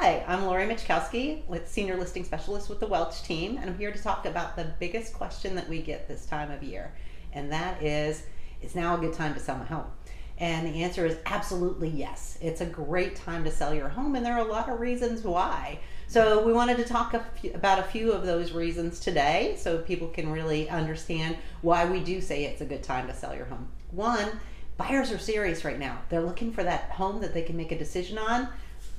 Hi, I'm Lori Mieczkowski, with Senior Listing Specialist with the Welch team, and I'm here to talk about the biggest question that we get this time of year, and that is now a good time to sell my home? And the answer is absolutely yes. It's a great time to sell your home, and there are a lot of reasons why. So we wanted to talk about a few of those reasons today so people can really understand why we do say it's a good time to sell your home. One, buyers are serious right now. They're looking for that home that they can make a decision on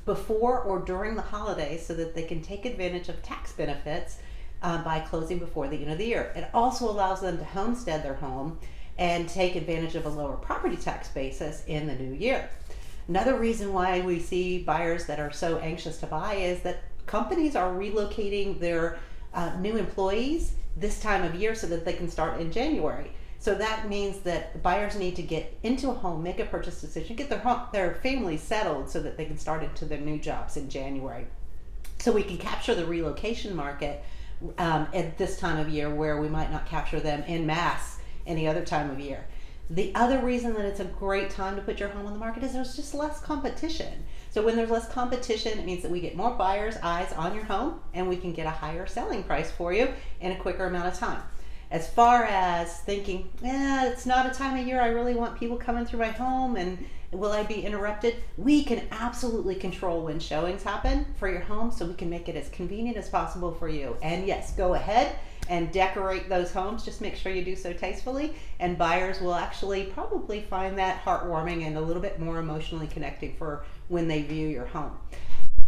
before or during the holidays so that they can take advantage of tax benefits by closing before the end of the year. It also allows them to homestead their home and take advantage of a lower property tax basis in the new year. Another reason why we see buyers that are so anxious to buy is that companies are relocating their new employees this time of year so that they can start in January. So that means that buyers need to get into a home, make a purchase decision, get their family settled so that they can start into their new jobs in January. So we can capture the relocation market at this time of year where we might not capture them en masse any other time of year. The other reason that it's a great time to put your home on the market is there's just less competition. So when there's less competition, it means that we get more buyers' eyes on your home and we can get a higher selling price for you in a quicker amount of time. As far as thinking, it's not a time of year I really want people coming through my home and will I be interrupted? We can absolutely control when showings happen for your home so we can make it as convenient as possible for you. And yes, go ahead and decorate those homes. Just make sure you do so tastefully, and buyers will actually probably find that heartwarming and a little bit more emotionally connecting for when they view your home.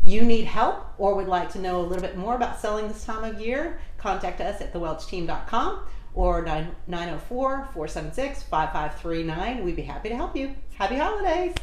You need help or would like to know a little bit more about selling this time of year, contact us at thewelchteam.com or 904-476-5539. We'd be happy to help you. Happy holidays.